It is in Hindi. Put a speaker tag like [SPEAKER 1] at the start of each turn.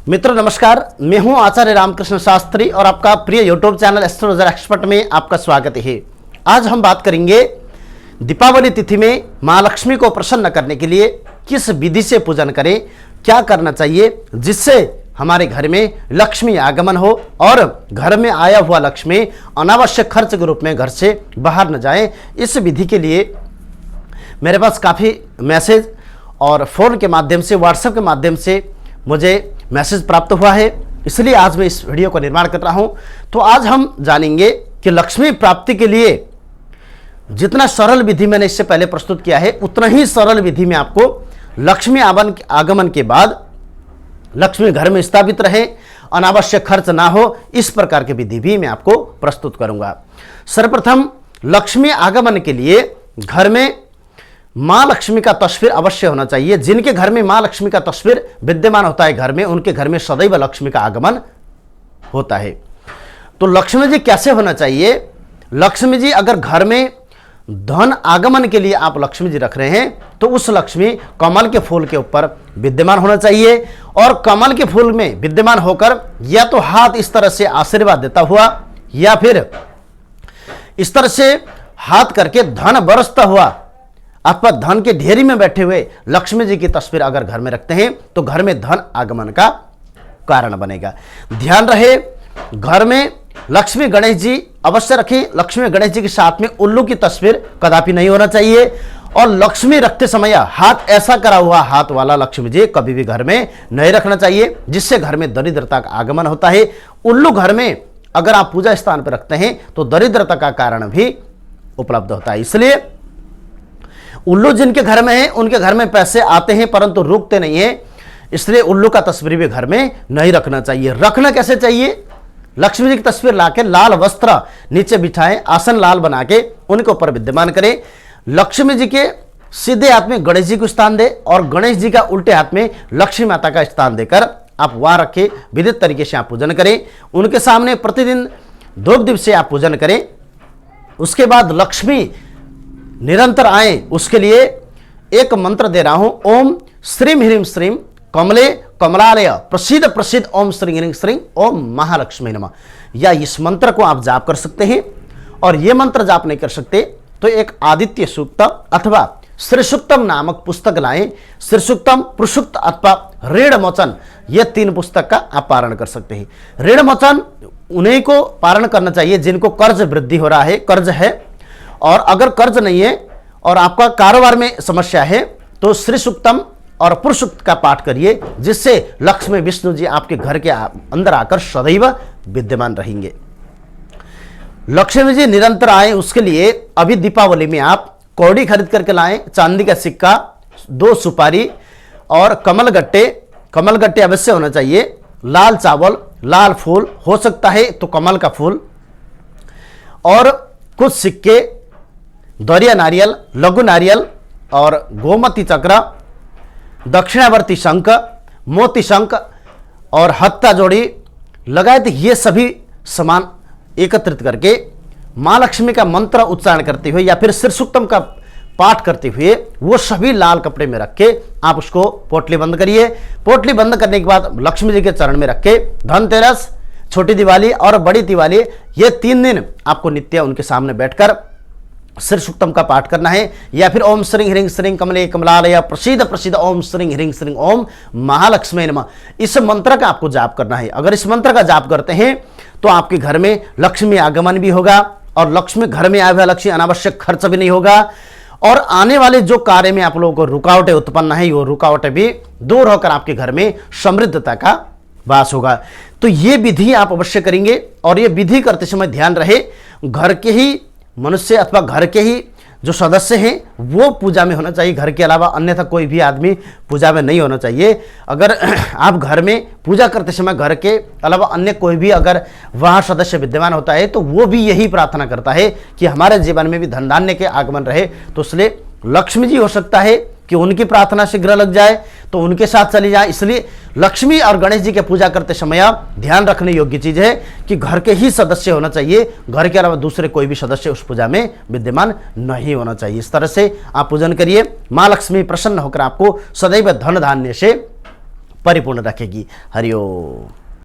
[SPEAKER 1] मित्रों नमस्कार, मैं हूं आचार्य रामकृष्ण शास्त्री और आपका प्रिय यूट्यूब चैनल एस्ट्रोलॉजर एक्सपर्ट में आपका स्वागत है। आज हम बात करेंगे दीपावली तिथि में मां लक्ष्मी को प्रसन्न करने के लिए किस विधि से पूजन करें, क्या करना चाहिए जिससे हमारे घर में लक्ष्मी आगमन हो और घर में आया हुआ लक्ष्मी अनावश्यक खर्च के रूप में घर से बाहर न जाए। इस विधि के लिए मेरे पास काफ़ी मैसेज और फ़ोन के माध्यम से, व्हाट्सएप के माध्यम से मुझे मैसेज प्राप्त हुआ है, इसलिए आज मैं इस वीडियो का निर्माण कर रहा हूं। तो आज हम जानेंगे कि लक्ष्मी प्राप्ति के लिए जितना सरल विधि मैंने इससे पहले प्रस्तुत किया है, उतना ही सरल विधि में आपको लक्ष्मी आगमन के बाद लक्ष्मी घर में स्थापित रहे, अनावश्यक खर्च ना हो, इस प्रकार की विधि भी मैं आपको प्रस्तुत करूंगा। सर्वप्रथम लक्ष्मी आगमन के लिए घर में मां लक्ष्मी का तस्वीर अवश्य होना चाहिए। जिनके घर में मां लक्ष्मी का तस्वीर विद्यमान होता है घर में, उनके घर में सदैव लक्ष्मी का आगमन होता है। तो लक्ष्मी जी कैसे होना चाहिए? लक्ष्मी जी अगर घर में धन आगमन के लिए आप लक्ष्मी जी रख रहे हैं तो उस लक्ष्मी कमल के फूल के ऊपर विद्यमान होना चाहिए और कमल के फूल में विद्यमान होकर या तो हाथ इस तरह से आशीर्वाद देता हुआ या फिर इस तरह से हाथ करके धन बरसता हुआ अथवा धन के ढेरी में बैठे हुए लक्ष्मी जी की तस्वीर अगर घर में रखते हैं तो घर में धन आगमन का कारण बनेगा। ध्यान रहे, घर में लक्ष्मी गणेश जी अवश्य रखें। लक्ष्मी गणेश जी के साथ में उल्लू की तस्वीर कदापि नहीं होना चाहिए और लक्ष्मी रखते समय हाथ ऐसा करा हुआ हाथ वाला लक्ष्मी जी कभी भी घर में नहीं रखना चाहिए, जिससे घर में दरिद्रता का आगमन होता है। उल्लू घर में अगर आप पूजा स्थान पर रखते हैं तो दरिद्रता का कारण भी उपलब्ध होता है। इसलिए उल्लू जिनके घर में है उनके घर में पैसे आते हैं परंतु रुकते नहीं है, इसलिए उल्लू का तस्वीर भी घर में नहीं रखना चाहिए। रखना कैसे चाहिए? लक्ष्मी जी की तस्वीर लाके लाल वस्त्र नीचे बिछाएं, आसन लाल बना के उनके ऊपर विद्यमान करें। लक्ष्मी जी के सीधे हाथ में गणेश जी को स्थान दे और गणेश जी का उल्टे हाथ में लक्ष्मी माता का स्थान देकर आप वहां रखे विधित तरीके से आप पूजन करें। उनके सामने प्रतिदिन धूप दीप से आप पूजन करें। उसके बाद लक्ष्मी निरंतर आए उसके लिए एक मंत्र दे रहा हूं, ओम श्रीम ह्रीम श्रीम कमले कमलालय प्रसिद्ध प्रसिद्ध ओम श्री ह्रीं श्रीं ओम महालक्ष्मी नमः। या इस मंत्र को आप जाप कर सकते हैं और यह मंत्र जाप नहीं कर सकते तो एक आदित्य सूक्त अथवा श्री सूक्तम नामक पुस्तक लाएं। श्री सूक्तम, पुरुषुक्त अथवा ऋण मोचन, ये 3 पुस्तक का आप पारण कर सकते हैं। ऋण मोचन उन्हीं को पारण करना चाहिए जिनको कर्ज वृद्धि हो रहा है, कर्ज है, और अगर कर्ज नहीं है और आपका कारोबार में समस्या है तो श्री सूक्तम और पुरुषुक्त का पाठ करिए, जिससे लक्ष्मी विष्णु जी आपके घर के अंदर आकर सदैव विद्यमान रहेंगे। लक्ष्मी जी निरंतर आए उसके लिए अभी दीपावली में आप कौड़ी खरीद करके लाएं, चांदी का सिक्का, 2 सुपारी और कमल गट्टे अवश्य होना चाहिए। लाल चावल, लाल फूल हो सकता है तो कमल का फूल और कुछ सिक्के, दरिया नारियल, लघु नारियल और गोमती चक्र, दक्षिणावर्ती शंख, मोती शंख और हत्ता जोड़ी लगाए ये सभी सामान एकत्रित करके मां लक्ष्मी का मंत्र उच्चारण करते हुए या फिर श्री सूक्तम का पाठ करते हुए वो सभी लाल कपड़े में रख के आप उसको पोटली बंद करिए। पोटली बंद करने के बाद लक्ष्मी जी के चरण में रख के धनतेरस, छोटी दिवाली और बड़ी दिवाली, ये 3 दिन आपको नित्य उनके सामने बैठकर श्री सूक्तम का पाठ करना है या फिर ओम श्री ह्रीं श्रीं कमले कमलालय प्रसिद्ध प्रसिद्ध ओम श्री ह्रीं श्रीं ओम महालक्ष्मी नमः, इस मंत्र का आपको जाप करना है। अगर इस मंत्र का जाप करते हैं तो आपके घर में लक्ष्मी आगमन भी होगा और लक्ष्मी घर में आए हुआ लक्ष्मी अनावश्यक खर्च भी नहीं होगा और आने वाले जो कार्य में आप लोगों को रुकावटें उत्पन्न है वो रुकावटें भी दूर होकर आपके घर में समृद्धता का वास होगा। तो ये विधि आप अवश्य करेंगे और ये विधि करते समय ध्यान रहे घर के ही मनुष्य अथवा घर के ही जो सदस्य हैं वो पूजा में होना चाहिए, घर के अलावा अन्यथा कोई भी आदमी पूजा में नहीं होना चाहिए। अगर आप घर में पूजा करते समय घर के अलावा अन्य कोई भी अगर वहाँ सदस्य विद्यमान होता है तो वो भी यही प्रार्थना करता है कि हमारे जीवन में भी धन धान्य के आगमन रहे। तो इसलिए लक्ष्मी जी हो सकता है कि उनकी प्रार्थना शीघ्र लग जाए तो उनके साथ चली जाए। इसलिए लक्ष्मी और गणेश जी की पूजा करते समय ध्यान रखने योग्य चीज है कि घर के ही सदस्य होना चाहिए, घर के अलावा दूसरे कोई भी सदस्य उस पूजा में विद्यमान नहीं होना चाहिए। इस तरह से आप पूजन करिए, मां लक्ष्मी प्रसन्न होकर आपको सदैव धन धान्य से परिपूर्ण रखेगी। हरिओम।